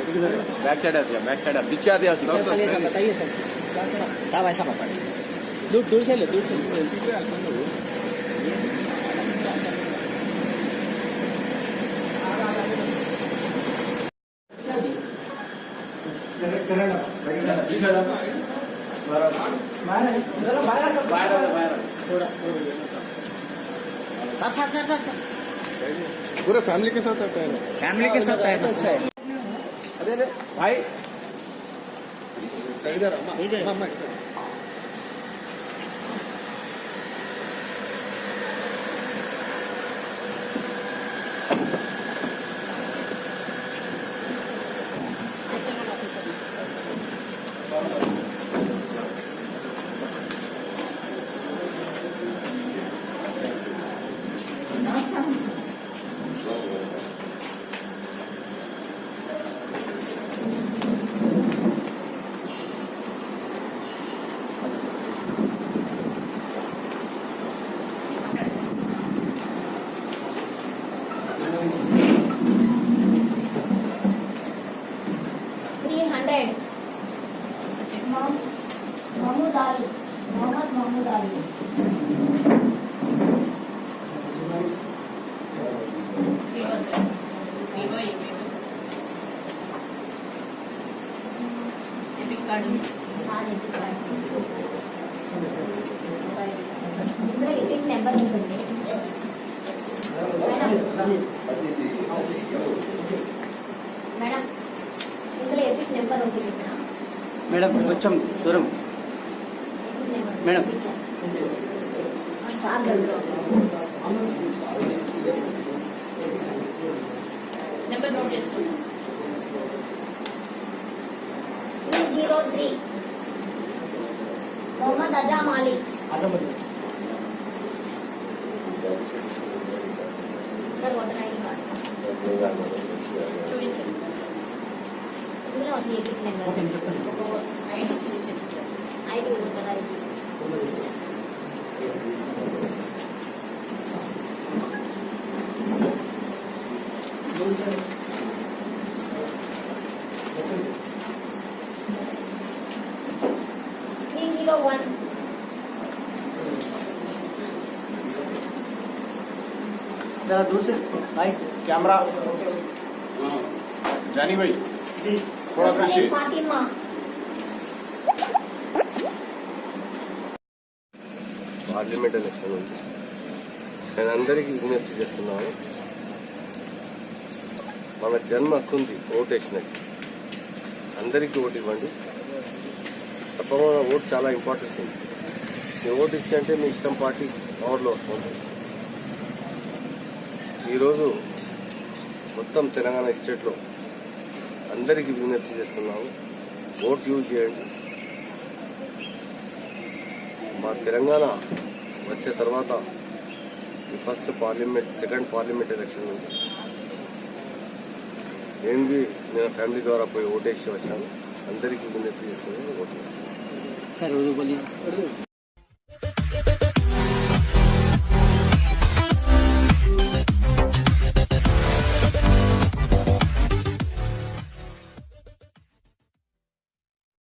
Back side आती है, back side पीछे आती है। बताइए सर, साहब ऐसा पकड़, दूर से ले, दूर से पूरे फैमिली के साथ आता है, फैमिली के साथ आया तो अच्छा है। अरे भाई मोहम्मद अली నెంబర్ ఉంటుంది మేడం, ఇందులో ఎపిక్ నెంబర్ ఉంటుంది మేడం, కొంచెం దూరం మేడం. నెంబర్ నోట్ చేసుకుంటాం. 303 Mohammed Azam Ali. Sir voter ID card చూపించండి. ఇందులో ఉంది ఎపిక్ నెంబర్, ఐడి చూపించండి సార్. ID voter ID. जरा दूर से भाई, कैमरा जानी भाई थोड़ा पीछे। फातिमा పార్లమెంట్ ఎలక్షన్ ఉంది. నేను అందరికీ విజ్ఞప్తి చేస్తున్నాను, మన జన్మ హక్కుంది ఓటేసినట్టు. అందరికీ ఓటు ఇవ్వండి. తప్పకుండా ఓటు చాలా ఇంపార్టెన్స్ ఉంది. మీరు ఓటు ఇస్తే అంటే మీ ఇష్టం పార్టీ పవర్లో వస్తుంది. ఈరోజు మొత్తం తెలంగాణ స్టేట్లో అందరికీ విజ్ఞప్తి చేస్తున్నాము, ఓటు యూజ్ చేయండి. మా తెలంగాణ వచ్చే తర్వాత ఈ first parliament, second parliament election ఉంది. నేను ఫ్యామిలీ ద్వారా పోయి ఓటేసి వచ్చాను. అందరికీ విజ్ఞప్తి చేసుకుని ఓటు. सर उर्दू बोलिए.